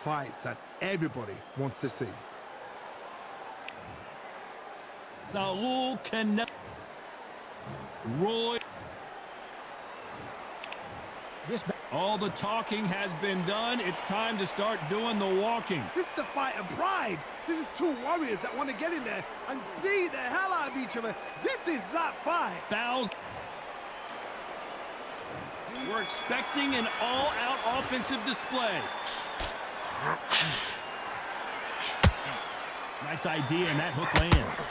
fights that everybody wants to see. Saul Canelo. Roy. All the talking has been done. It's time to start doing the walking. This is the fight of pride. This is two warriors that want to get in there and beat the hell out of each other. This is that fight. Fouls. We're expecting an all-out offensive display. Nice idea, and that hook lands.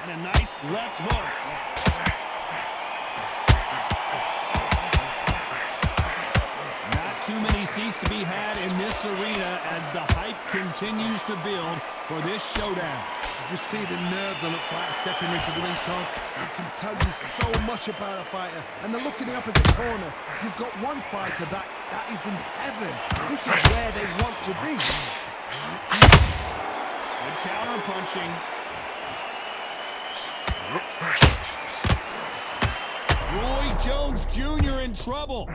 And a nice left hook. Not too many seats to be had in this arena as the hype continues to build for this showdown. You just see the nerves on the fighter stepping into the ring, Tom. It can tell you so much about a fighter. And they're looking up at the corner. You've got one fighter that is in heaven. This is where they want to be. Good counter punching. Roy Jones Jr. in trouble.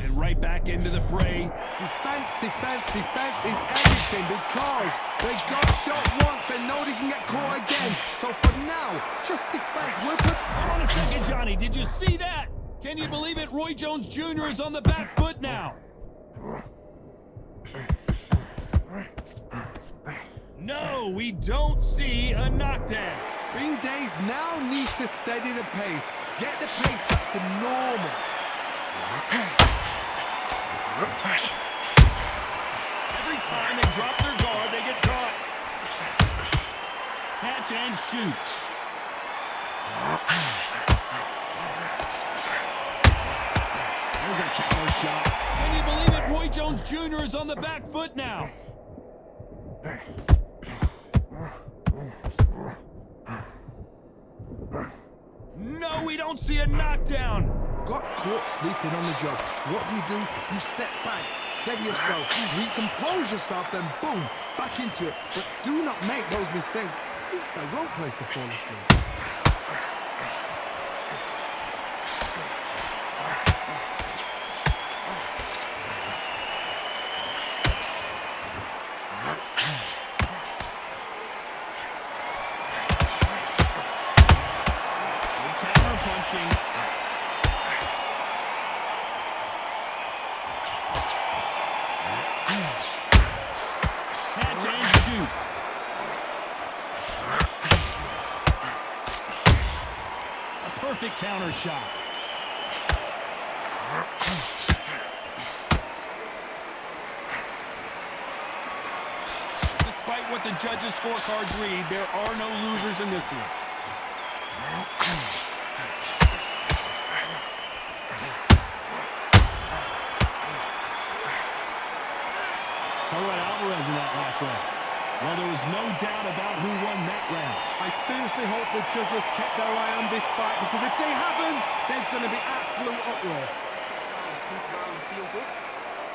And right back into the fray. Defense, defense, defense is everything because they got shot once. They know they can get caught again. So for now, just defense. Hold on a second, Johnny. Did you see that? Can you believe it? Roy Jones Jr. is on the back foot now. No, we don't see a knockdown. Bean Days now needs to steady the pace. Get the pace back to normal. Every time they drop their guard, they get caught. Catch and shoot. There's a counter shot. Can you believe it? Roy Jones Jr. is on the back foot now. No, we don't see a knockdown. Got caught sleeping on the job. What do? You step back, steady yourself, recompose yourself, then boom, back into it. But do not make those mistakes. This is the wrong place to fall asleep. Catch and shoot. A perfect counter shot. Despite what the judges' scorecards read, there are no losers in this one. Alvarez in that last round. Well, there was no doubt about who won that round. I seriously hope the judges kept their eye on this fight, because if they haven't, there's going to be absolute uproar. Feel good.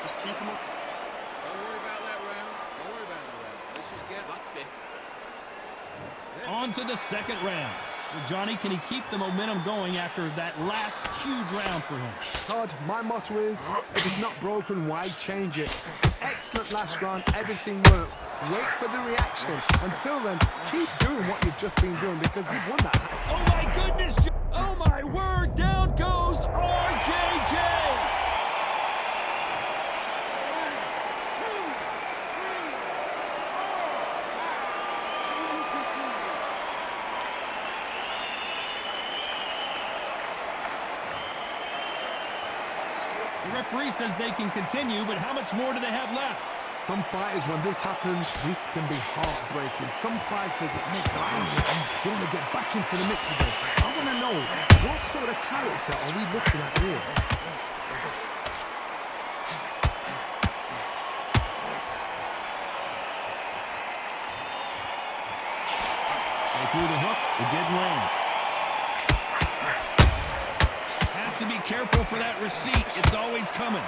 Just keep them up. Don't worry about that round. Don't worry about that round. Let's just get that's it. On to the second round. Well, Johnny, can he keep the momentum going after that last huge round for him? Todd, my motto is, if it's not broken, why change it? Excellent last round, everything works. Wait for the reaction. Until then, keep doing what you've just been doing, because you've won that. Oh my goodness! Oh my word! Down goes RJJ! The referee says they can continue, but how much more do they have left? Some fighters, when this happens, this can be heartbreaking. Some fighters, it makes them angry. They want to get back into the mix again. I want to know, what sort of character are we looking at here? They threw the hook, it didn't land. To be careful for that receipt. It's always coming.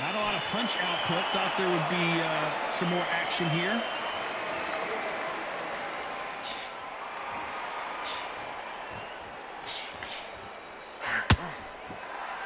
Not a lot of punch output. Thought there would be some more action here.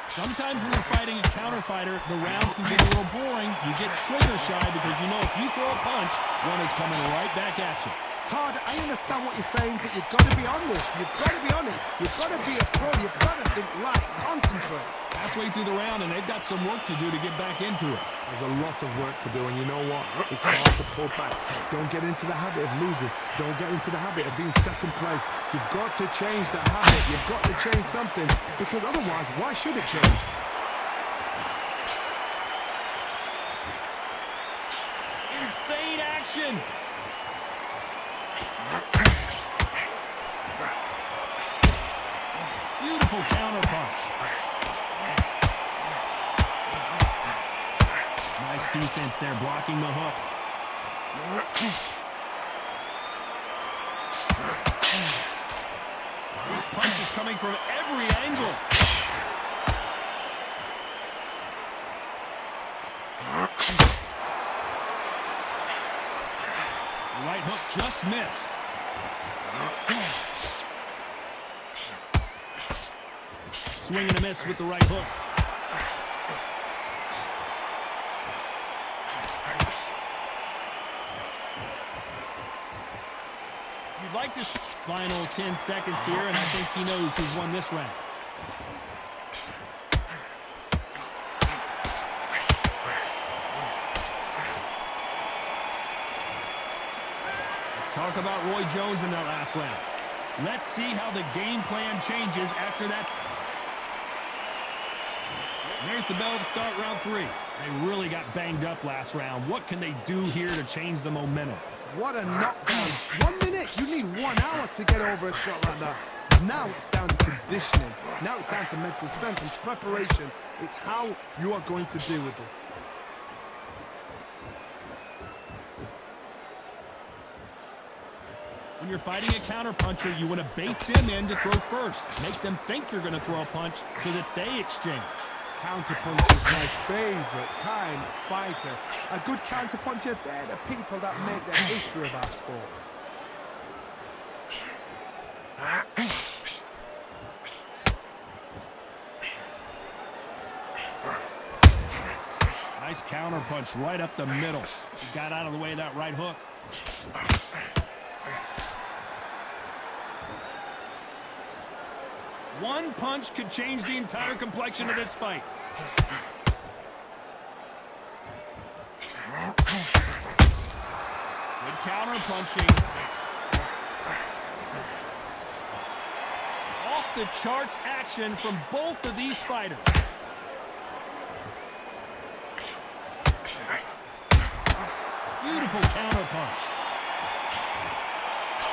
Sometimes when you're fighting a counter fighter, the rounds can get a little boring. You get trigger shy because you know if you throw a punch, one is coming right back at you. Todd, I understand what you're saying, but you've got to be on this. You've got to be on it. You've got to be a pro. You've got to think light, concentrate. Halfway through the round, and they've got some work to do to get back into it. There's a lot of work to do, and you know what? It's hard to pull back. Don't get into the habit of losing. Don't get into the habit of being second place. You've got to change the habit. You've got to change something, because otherwise, why should it change? Insane action! Beautiful counter punch. Nice defense there, blocking the hook. These punches coming from every angle. The right hook just missed. Swing and a miss with the right hook. You'd like to... Final 10 seconds here, and I think he knows who's won this round. Let's talk about Roy Jones in that last round. Let's see how the game plan changes after that. There's the bell to start round 3. They really got banged up last round. What can they do here to change the momentum? What a knockdown. 1 minute. You need 1 hour to get over a shot like that. Now it's down to conditioning. Now it's down to mental strength and preparation. It's how you are going to deal with this. When you're fighting a counterpuncher, you want to bait them in to throw first. Make them think you're going to throw a punch so that they exchange. Counterpuncher is my favorite kind of fighter. A good counterpuncher, they're the people that make the history of our sport. Nice counterpunch right up the middle. He got out of the way of that right hook. One punch could change the entire complexion of this fight. Good counter punching. Off the charts action from both of these fighters. Beautiful counter punch.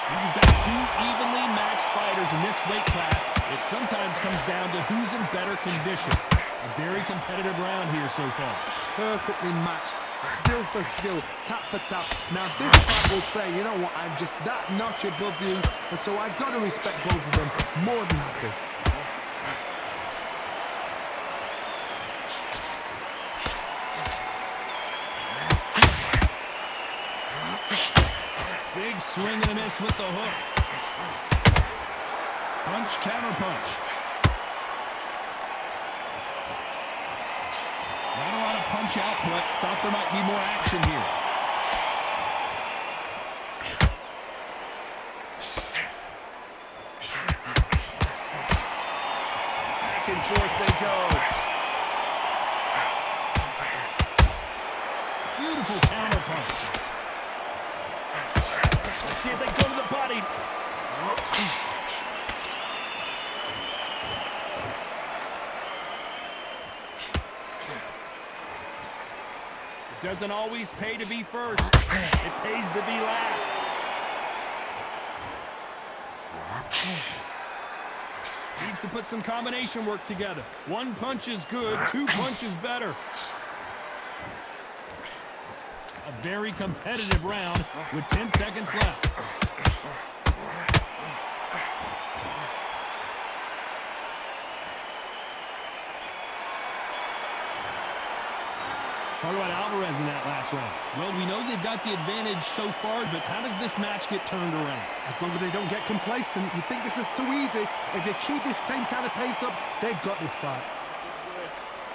When you've got 2 evenly matched fighters in this weight class, it sometimes comes down to who's in better condition. A very competitive round here so far. Perfectly matched, skill for skill, tap for tap. Now this fight will say, you know what, I'm just that notch above you, and so I've got to respect both of them more than happy. Big swing and a miss with the hook. Punch, counter punch. Not a lot of punch output. Thought there might be more action here. Back and forth they go. Beautiful counter punch. Let's see if they go to the body. It doesn't always pay to be first. It pays to be last. Needs to put some combination work together. 1 punch is good, 2 punches better. A very competitive round with 10 seconds left. Talk about Alvarez in that last round. Well, we know they've got the advantage so far, but how does this match get turned around? As long as they don't get complacent, you think this is too easy. If they keep this same kind of pace up, they've got this fight.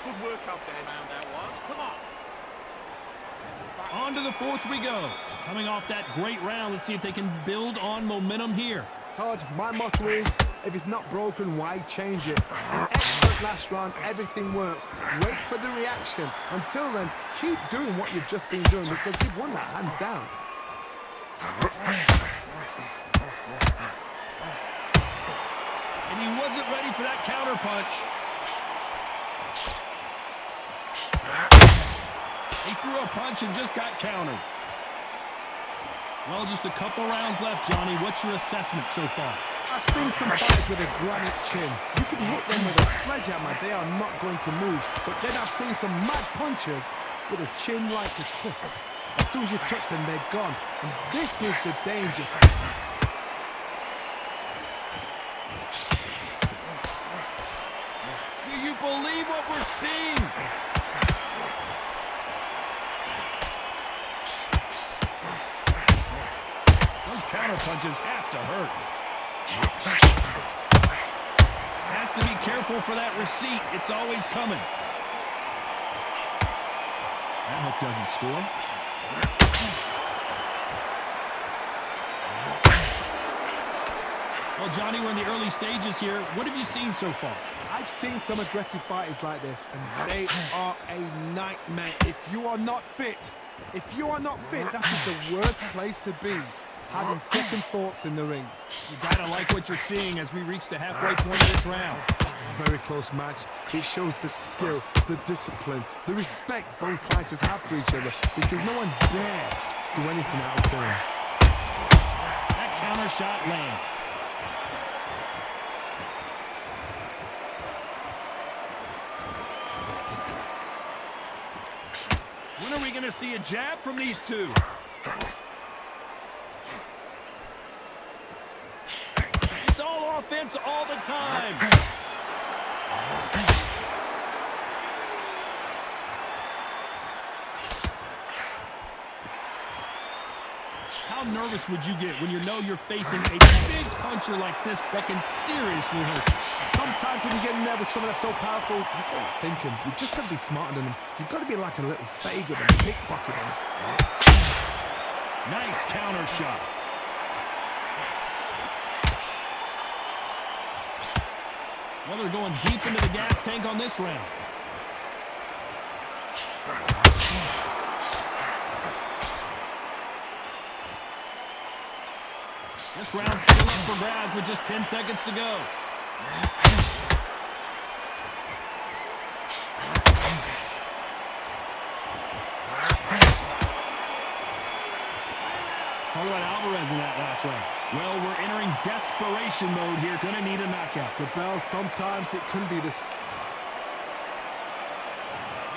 Good work out there, round that was. Come on. On to the fourth we go. Coming off that great round, let's see if they can build on momentum here. Todd, my motto is, if it's not broken, why change it? An excellent last round, everything works. Wait for the reaction. Until then, keep doing what you've just been doing because you've won that hands down. And he wasn't ready for that counter punch. He threw a punch and just got countered. Well, just a couple rounds left, Johnny. What's your assessment so far? I've seen some fighters with a granite chin. You can hit them with a sledgehammer, they are not going to move. But then I've seen some mad punchers with a chin like a crisp. As soon as you touch them, they're gone. And this is the danger. Do you believe what we're seeing? Those counter punches have to hurt. Has to be careful for that receipt. It's always coming. That hook doesn't score. Well, Johnny, we're in the early stages here. What have you seen so far? I've seen some aggressive fighters like this, and they are a nightmare. If you are not fit, that is the worst place to be. Having second thoughts in the ring. You gotta like what you're seeing as we reach the halfway point of this round. Very close match. It shows the skill, the discipline, the respect both fighters have for each other because no one dares do anything out of turn. That counter shot lands. When are we gonna see a jab from these two? It's all offense all the time. How nervous would you get when you know you're facing a big puncher like this that can seriously hurt you? Sometimes when you get in there with someone that's so powerful, you can't think him. You just got to be smarter than him. You've got to be like a little faggot and pickpocket him. Nice counter shot. Well, they're going deep into the gas tank on this round. This round's still up for grabs with just 10 seconds to go. Let's talk about Alvarez in that last round. Well, we're entering desperation mode here. Gonna need a knockout. The bell, sometimes it can be the...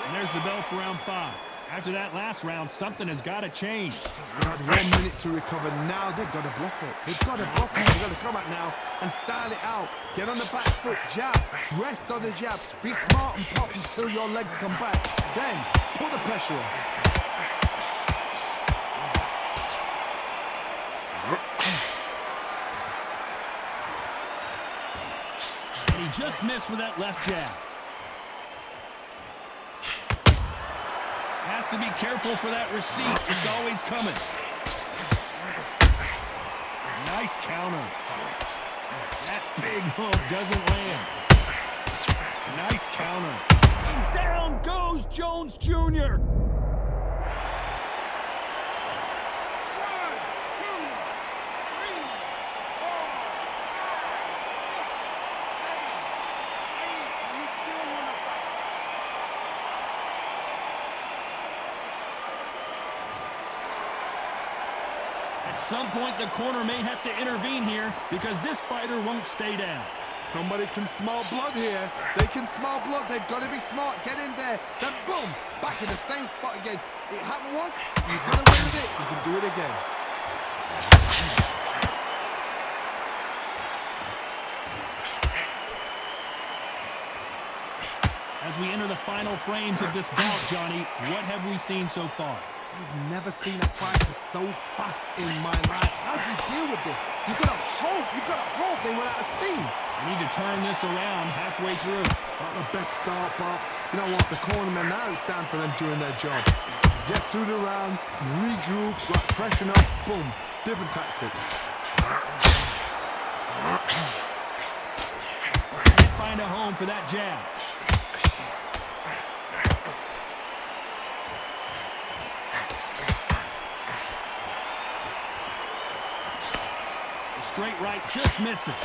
And there's the bell for round 5. After that last round, something has got to change. They had 1 minute to recover. Now they've got to bluff it. They've got to bluff it. They've got to come out now and style it out. Get on the back foot, jab, rest on the jab. Be smart and pop until your legs come back. Then, put the pressure on. And he just missed with that left jab. Has to be careful for that receipt. It's always coming. Nice counter. That big hook doesn't land. Nice counter. And down goes Jones Jr. At some point, the corner may have to intervene here because this fighter won't stay down. Somebody can smell blood here. They can smell blood. They've got to be smart. Get in there. Then boom, back in the same spot again. It happened once. You get away with it. You can do it again. As we enter the final frames of this bout, Johnny, what have we seen so far? I've never seen a fighter so fast in my life. How do you deal with this? You've got to hope they run out of steam. I need to turn this around halfway through. Not the best start, but you know what? The cornermen now, it's down for them doing their job. Get through the round, regroup, freshen up, boom. Different tactics. Can't find a home for that jab. The straight right just misses.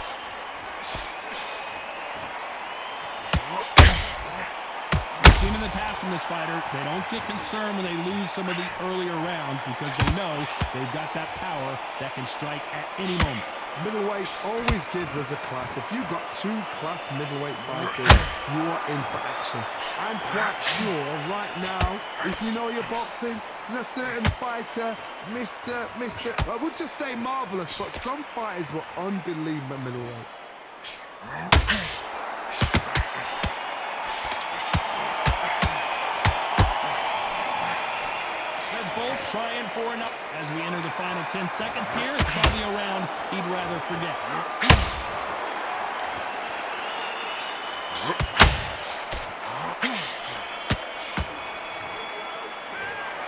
Seen in the past from this fighter, they don't get concerned when they lose some of the earlier rounds because they know they've got that power that can strike at any moment. Middleweights always gives us a class. If you've got two class middleweight fighters, you are in for action. I'm quite sure right now, if you know your boxing, there's a certain fighter, Mr. I would just say marvelous, but some fighters were unbelievable middleweight. Both trying for enough. As we enter the final 10 seconds here, it's probably a round he'd rather forget.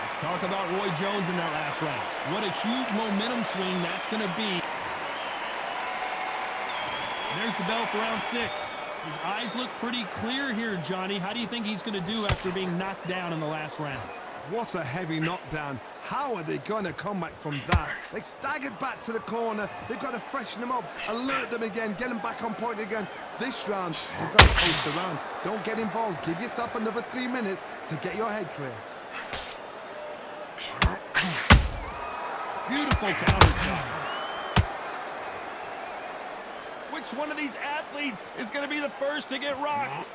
Let's talk about Roy Jones in that last round. What a huge momentum swing that's going to be. There's the bell for round 6. His eyes look pretty clear here, Johnny. How do you think he's going to do after being knocked down in the last round? What a heavy knockdown. How are they going to come back from that? They staggered back to the corner. They've got to freshen them up, alert them again, get them back on point again. This round, you've got to close the round. Don't get involved. Give yourself another 3 minutes to get your head clear. Beautiful counter shot. Which one of these athletes is going to be the first to get rocked?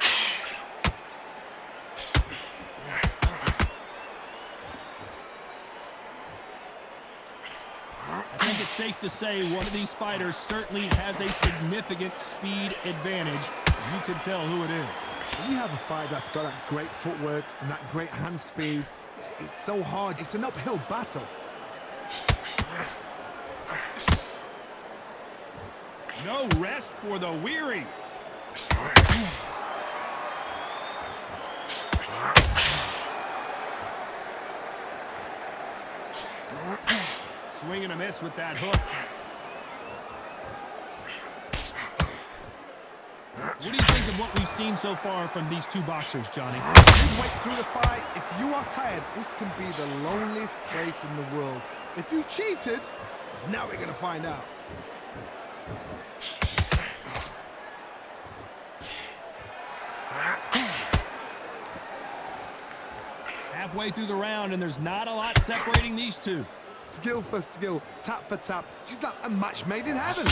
I think it's safe to say one of these fighters certainly has a significant speed advantage. You can tell who it is. When you have a fight that's got that great footwork and that great hand speed, it's so hard. It's an uphill battle. No rest for the weary. Swing and a miss with that hook. What do you think of what we've seen so far from these two boxers, Johnny? Midway through the fight, if you are tired, this can be the loneliest place in the world. If you cheated, now we're going to find out. Halfway through the round, and there's not a lot separating these two. Skill for skill, tap for tap. She's like a match made in heaven.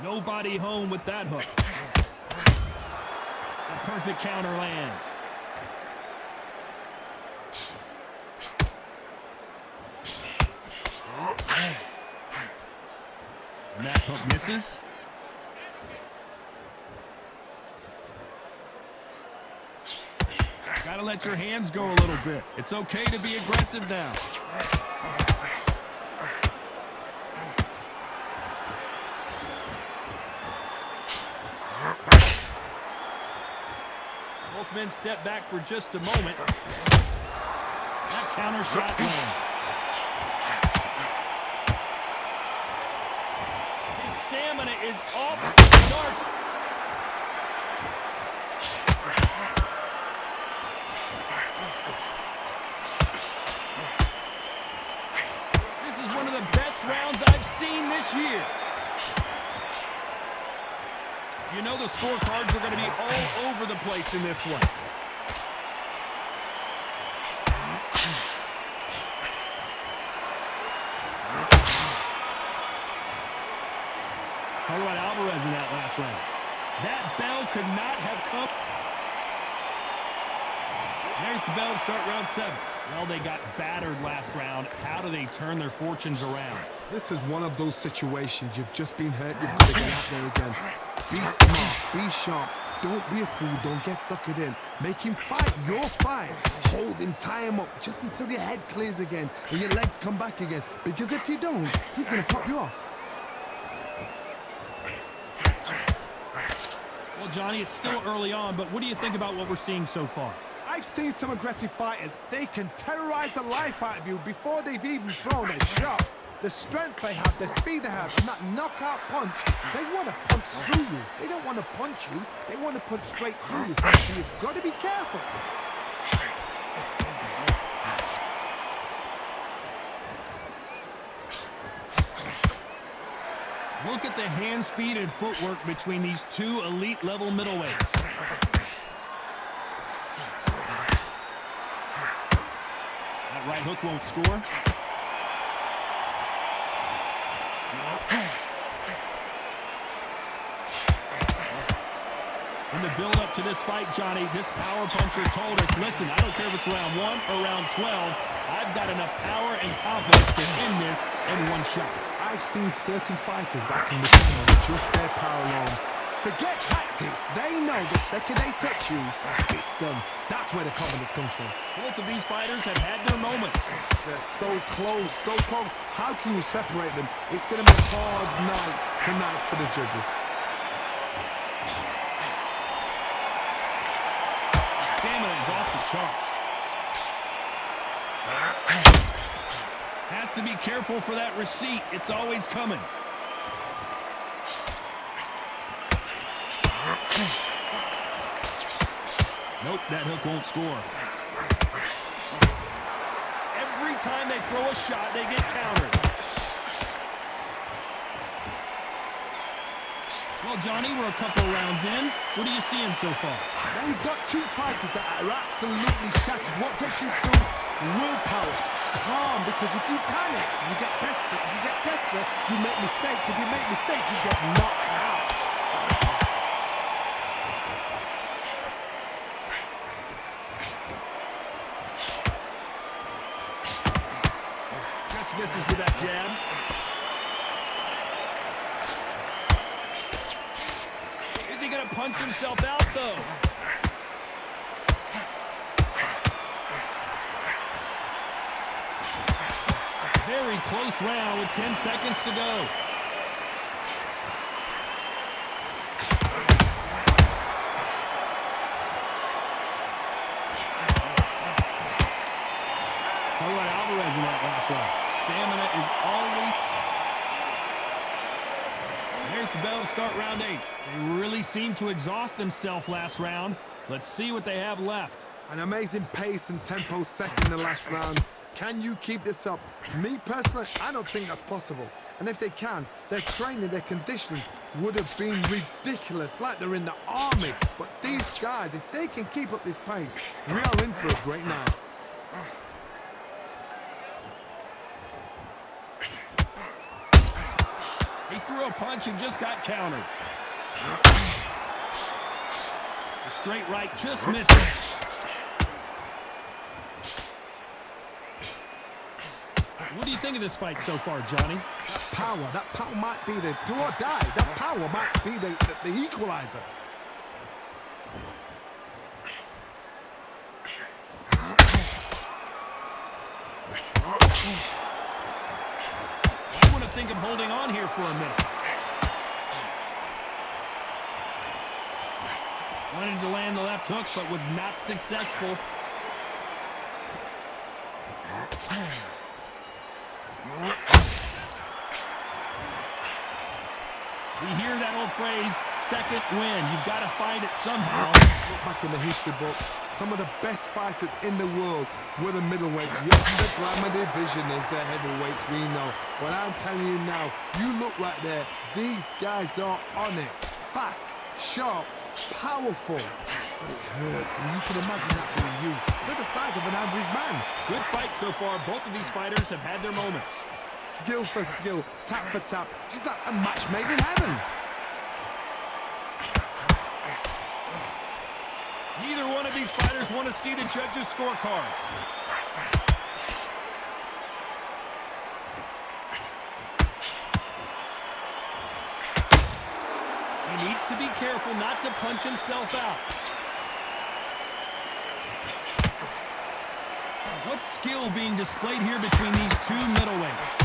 Nobody home with that hook. The perfect counter lands. And that hook misses. Gotta let your hands go a little bit. It's okay to be aggressive now. Both men step back for just a moment. That counter shot lands. His stamina is off the charts. This is one of the best rounds I've seen this year. You know the scorecards are going to be all over the place in this one. Let's talk about Alvarez in that last round. That bell could not have come. There's the bell to start round 7. Well, they got battered last round. How do they turn their fortunes around? This is one of those situations. You've just been hurt. You've got to get out there again. Be smart, be sharp. Don't be a fool, don't get suckered in. Make him fight your fight. Hold him, tie him up, just until your head clears again and your legs come back again. Because if you don't, he's gonna pop you off. Well, Johnny, it's still early on, but what do you think about what we're seeing so far? I've seen some aggressive fighters. They can terrorize the life out of you before they've even thrown a shot. The strength they have, the speed they have, and that knockout punch, they want to punch through you. They don't want to punch you. They want to punch straight through you. So you've got to be careful. Look at the hand speed and footwork between these two elite-level middleweights. That right hook won't score. In the build-up to this fight, Johnny, this power puncher told us, listen, I don't care if it's round 1 or round 12, I've got enough power and confidence to end this in one shot. I've seen certain fighters that can depend on just their power alone. Forget tactics. They know the second they touch you, it's done. That's where the confidence comes from. Both of these fighters have had their moments. They're so close, so close. How can you separate them? It's going to be a hard night tonight for the judges. Stamina is off the charts. Has to be careful for that receipt. It's always coming. Nope, that hook won't score. Every time they throw a shot, they get countered. Well, Johnny, we're a couple rounds in. What are you seeing so far? Now you've got two fighters that are absolutely shattered. What gets you through? Willpower. Calm, because if you panic, you get desperate. If you get desperate, you make mistakes. If you make mistakes, you get knocked out. Just misses with that jab. Is he going to punch himself out, though? Very close round with 10 seconds to go. Talk about Alvarez in that last round. Stamina is always... Here's the bell to start round 8. They really seemed to exhaust themselves last round. Let's see what they have left. An amazing pace and tempo set in the last round. Can you keep this up? Me personally, I don't think that's possible. And if they can, their training, their conditioning would have been ridiculous, like they're in the army. But these guys, if they can keep up this pace, we are in for a great night. He threw a punch and just got countered. The straight right just missed it. What do you think of this fight so far, Johnny? That power might be the do or die. That power might be the equalizer. I want to think of holding on here for a minute. Wanted to land the left hook, but was not successful. We hear that old phrase, second win. You've got to find it somehow. Look back in the history books, some of the best fighters in the world were the middleweights. Yes, the glamour division is the heavyweights, we know. But I'm telling you now, you look right there, these guys are on it. Fast, sharp, powerful. But it hurts, and you can imagine that being you. They're the size of an average man. Good fight so far. Both of these fighters have had their moments. Skill for skill, tap for tap. She's like a match made in heaven. Neither one of these fighters want to see the judges' scorecards. He needs to be careful not to punch himself out. What skill being displayed here between these two middleweights?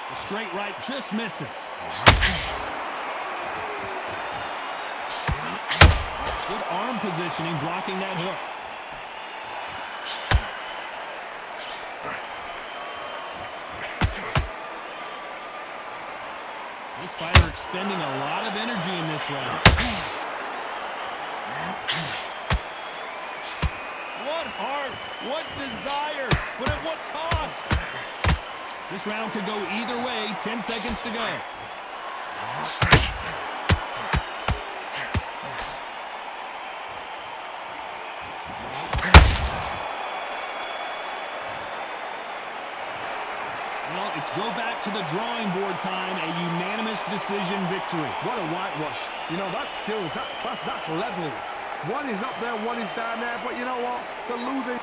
The straight right just misses. Good arm positioning, blocking that hook. This fighter expending a lot of energy in this round. What heart, what desire, but at what cost? This round could go either way, 10 seconds to go. Well, it's go back to the drawing board time, a unanimous decision victory. What a whitewash. You know, that's skills, that's class, that's levels. One is up there, one is down there, but you know what? The losing...